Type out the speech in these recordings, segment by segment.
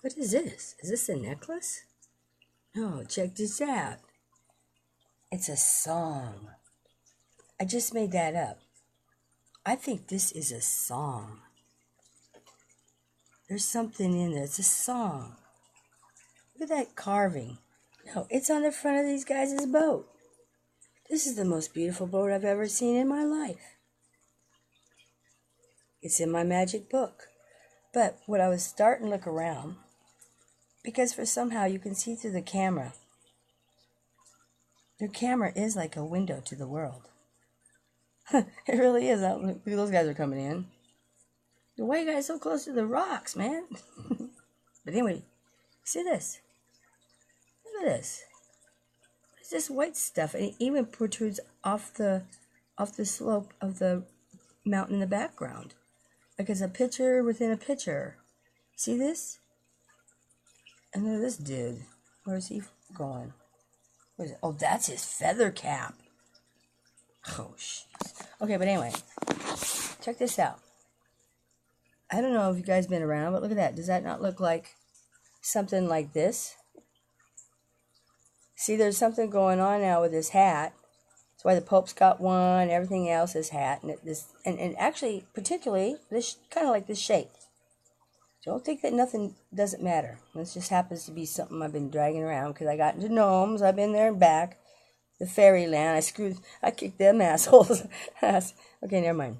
What is this? Is this a necklace? No, check this out. It's a song. I just made that up. I think this is a song. There's something in there. It's a song. Look at that carving. No, it's on the front of these guys' boat. This is the most beautiful boat I've ever seen in my life. It's in my magic book. But when I was starting to look around, because for somehow you can see through the camera. Their camera is like a window to the world. It really is. Look, those guys are coming in. Why are you guys so close to the rocks, man? But anyway, see this? Look at this. What is this white stuff? And it even protrudes off the slope of the mountain in the background. Like it's a picture within a picture. See this? And then this dude. Where's he going? What is it? Oh, that's his feather cap. Oh, shit. Okay, but anyway. Check this out. I don't know if you guys been around, but look at that. Does that not look like something like this? See, there's something going on now with this hat. That's why the Pope's got one, everything else is hat. And actually, particularly, this kind of like this shape. Don't think that nothing doesn't matter. This just happens to be something I've been dragging around because I got into gnomes. I've been there and back. The fairyland. I kicked them assholes' ass. Okay, never mind.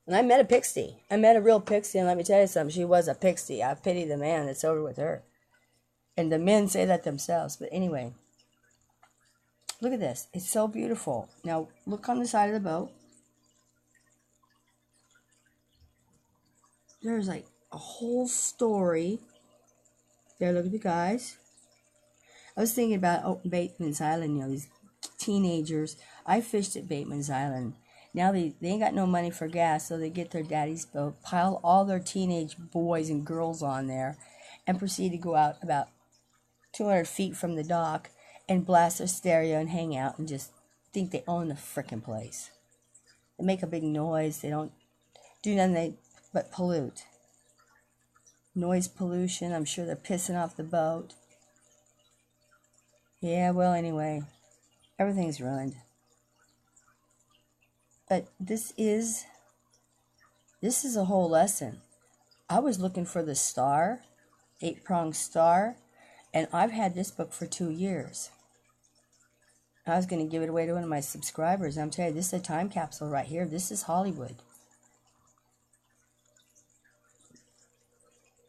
And I met a pixie. I met a real pixie, and let me tell you something. She was a pixie. I pity the man that's over with her. And the men say that themselves. But anyway, look at this. It's so beautiful. Now, look on the side of the boat. There's like a whole story. There, look at the guys. I was thinking about Bateman's Island, these teenagers. I fished at Bateman's Island. Now they ain't got no money for gas, so they get their daddy's boat, pile all their teenage boys and girls on there, and proceed to go out about 200 feet from the dock and blast their stereo and hang out and just think they own the frickin' place. They make a big noise. They don't do nothing but pollute. Noise pollution. I'm sure they're pissing off the boat. Yeah, well, anyway, everything's ruined. But this is a whole lesson. I was looking for the star, 8-pronged star, and I've had this book for 2 years. I was going to give it away to one of my subscribers. I'm telling you, this is a time capsule right here. This is Hollywood.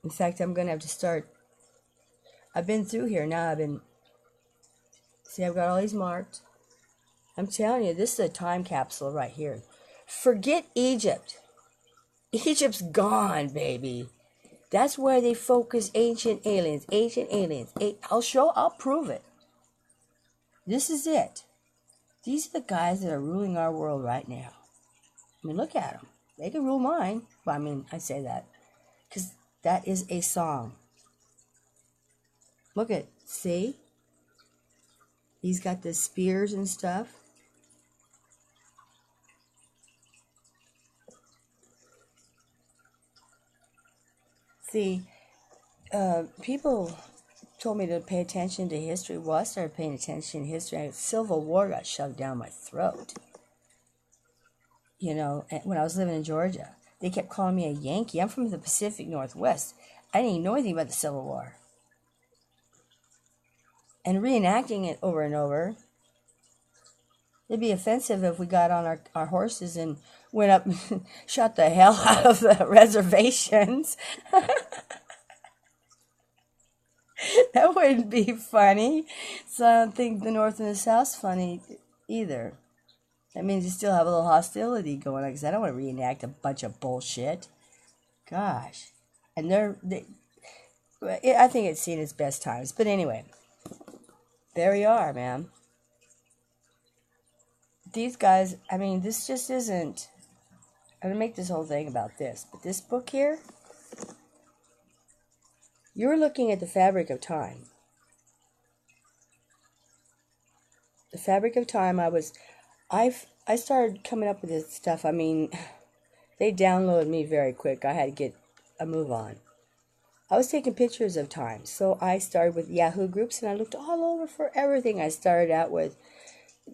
In fact, I'm going to have to start. I've been through here now. See, I've got all these marked. I'm telling you, this is a time capsule right here. Forget Egypt. Egypt's gone, baby. That's where they focus ancient aliens. I'll prove it. This is it. These are the guys that are ruling our world right now. I mean, look at them. They can rule mine. Well, I mean, I say that because that is a song. Look at, see? He's got the spears and stuff. See, people told me to pay attention to history. Well, I started paying attention to history. Civil War got shoved down my throat. When I was living in Georgia, they kept calling me a Yankee. I'm from the Pacific Northwest. I didn't even know anything about the Civil War. And reenacting it over and over, it'd be offensive if we got on our horses and went up and shot the hell out of the reservations. That wouldn't be funny. So I don't think the North and the South's funny either. That means you still have a little hostility going on, because I don't want to reenact a bunch of bullshit. Gosh. And I think it's seen its best times. But anyway, there we are, man. These guys, I mean, this just isn't. I'm going to make this whole thing about this. But this book here, you're looking at the fabric of time. The fabric of time, I started coming up with this stuff. I mean, they downloaded me very quick. I had to get a move on. I was taking pictures of time. So I started with Yahoo groups and I looked all over for everything. I started out with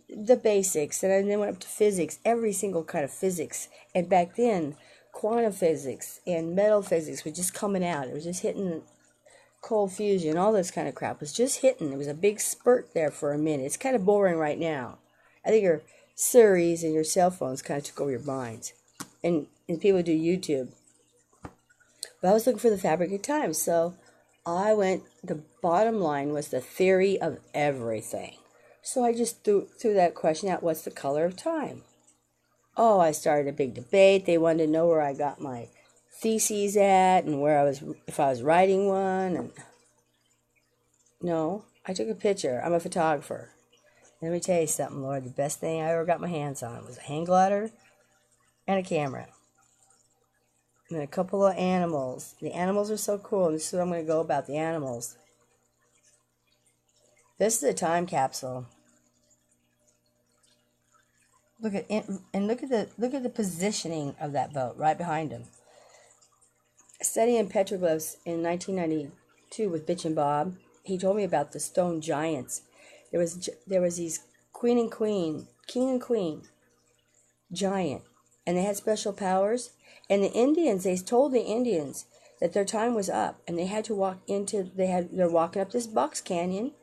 the basics and I then went up to physics, every single kind of physics. And back then, quantum physics and metal physics was just coming out. It was just hitting cold fusion, all this kind of crap was just hitting. It was a big spurt there for a minute. It's kind of boring right now. I think your Siris and your cell phones kind of took over your minds. And people do YouTube. But I was looking for the fabric of time. So the bottom line was the theory of everything. So I just threw that question out, what's the color of time? Oh, I started a big debate. They wanted to know where I got my theses at and if I was writing one. And no, I took a picture. I'm a photographer. Let me tell you something, Lord. The best thing I ever got my hands on was a hang glider and a camera. And a couple of animals. The animals are so cool. And this is what I'm going to go about the animals. This is a time capsule. Look at the positioning of that boat right behind him. Studying petroglyphs in 1992 with Bitch and Bob, he told me about the stone giants. There was these king and queen, giant, and they had special powers. And they told the Indians that their time was up, and they had to they're walking up this box canyon,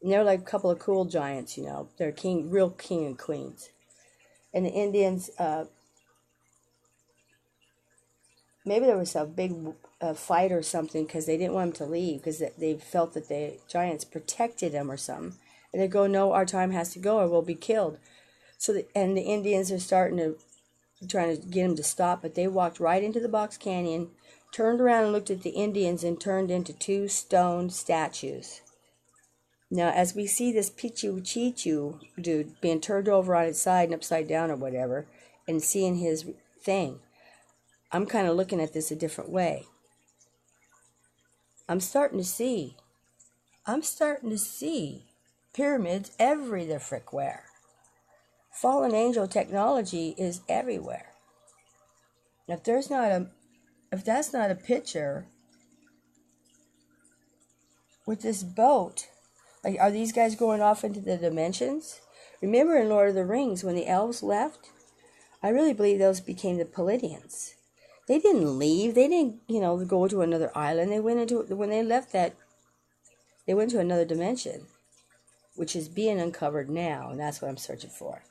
and they're like a couple of cool giants, they're real king and queens. And the Indians, maybe there was a big fight or something because they didn't want them to leave because they felt that the giants protected them or something. And they go, no, our time has to go or we'll be killed. And the Indians are trying to get them to stop, but they walked right into the box canyon, turned around and looked at the Indians and turned into 2 stone statues. Now, as we see this Pichu Chichu dude being turned over on its side and upside down or whatever, and seeing his thing, I'm kind of looking at this a different way. I'm starting to see pyramids every the frick where. Fallen angel technology is everywhere. Now, if that's not a picture with this boat, like, are these guys going off into the dimensions? Remember in Lord of the Rings when the elves left? I really believe those became the Palladians. They didn't leave. They didn't, go to another island. When they left that, they went to another dimension, which is being uncovered now, and that's what I'm searching for.